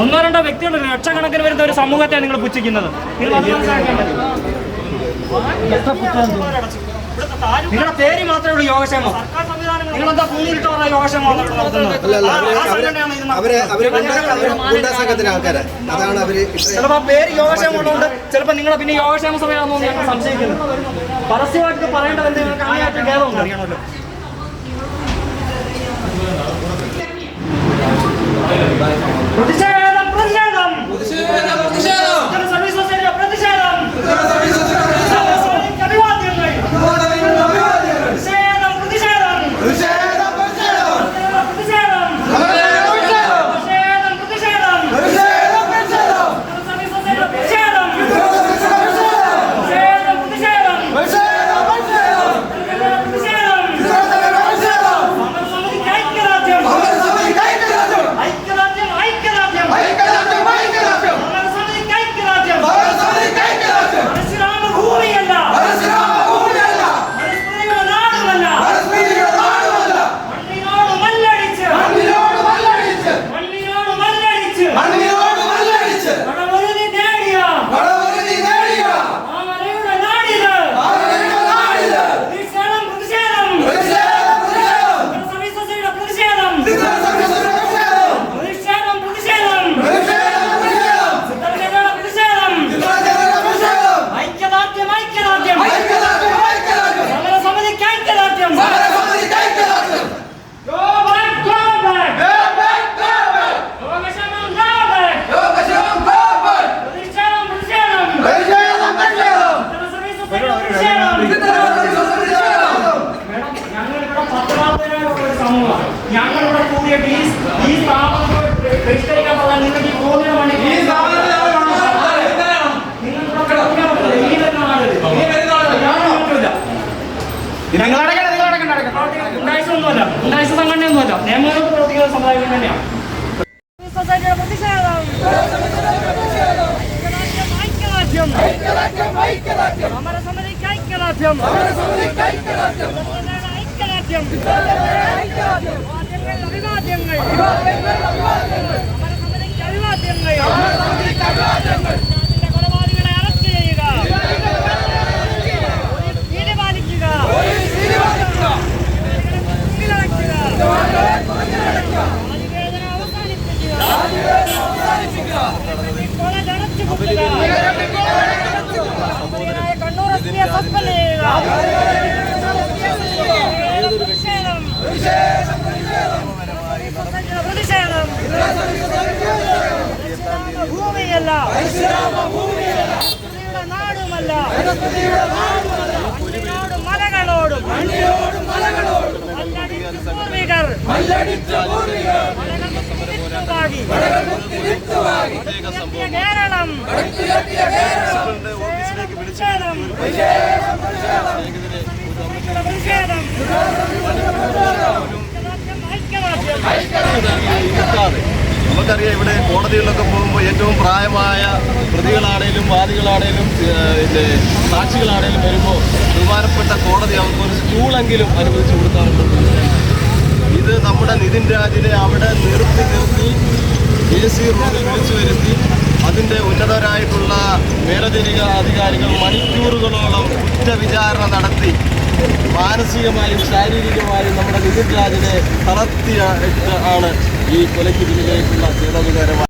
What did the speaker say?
ഒന്നോ രണ്ടോ വ്യക്തികളുടെ ലക്ഷക്കണക്കിന് വരുന്ന ഒരു സമൂഹത്തെ നിങ്ങൾ പുച്ഛിക്കുന്നത്. നിങ്ങളുടെ പേര് മാത്രമേ ഉള്ളൂ യോഗക്ഷേമം. നിങ്ങളെന്താ ഭൂമിയിലിട്ട് പറഞ്ഞ യോഗക്ഷേമം ചിലപ്പോ പേര് യോഗക്ഷേമം ഉള്ളതുകൊണ്ട് ചിലപ്പോ നിങ്ങളെ പിന്നെ യോഗക്ഷേമ സഭയാണെന്നോ ഞങ്ങൾ സംശയിക്കുന്നു. പരസ്യമായിട്ട് പറയേണ്ടത് എന്ത് നിങ്ങൾക്ക് അങ്ങനെയായിട്ട് ഖേദമുണ്ട് അറിയണമല്ലോ. പ്രതിഷേധം പ്രതിഷേധം സർവീസ് സൊസൈറ്റിയുടെ പ്രതിഷേധം ഞങ്ങളിവിടെ കൂടിയിട്ട് ഈ സ്ഥാപനം പരിഷ്കരിക്കാൻ പറഞ്ഞാൽ നിങ്ങൾക്ക് ഈ തോന്നിയ മണി ഉണ്ടായിസൊന്നുമല്ല, ഉണ്ടായിസ സംഘടനയൊന്നുമല്ല, നിയമങ്ങൾക്ക് പ്രവർത്തിക്കുന്ന സമുദായം തന്നെയാണ്. കൊലപാതകളെ അറസ്റ്റ് ചെയ്യുക, നീതി പാലിക്കുക, കണ്ണൂർ എസ് പിയെ സസ്പെൻഡ് ചെയ്യുക. പ്രതിഷേധം ഭൂമിയല്ല, നാടുമല്ല, നാടും മലകളോടും പൂർവികർ കേരളം പ്രതിഷേധം നമുക്കറിയാം, ഇവിടെ കോടതികളിലൊക്കെ പോകുമ്പോൾ ഏറ്റവും പ്രായമായ പ്രതികളാണേലും വാദികളാണേലും സാക്ഷികളാണേലും വരുമ്പോൾ ബഹുമാനപ്പെട്ട കോടതി അവർക്ക് ഒരു സ്റ്റൂളെങ്കിലും അനുവദിച്ചു കൊടുക്കാറുണ്ട്. ഇത് നമ്മുടെ നിതിൻ രാജിനെ അവിടെ നിർത്തി AC റൂമിൽ വിളിച്ചു വരുത്തി അതിൻ്റെ ഉന്നതരായിട്ടുള്ള മേലധികാരിക അധികാരികൾ മണിക്കൂറുകളോളം കുറ്റവിചാരണ നടത്തി മാനസികമായും ശാരീരികമായും നമ്മുടെ നിതിൻ രാജിനെ തളർത്തിയ ആണ് ഈ കൊലയ്ക്ക് പിന്നിലേക്കുള്ള ഖേദകരമായ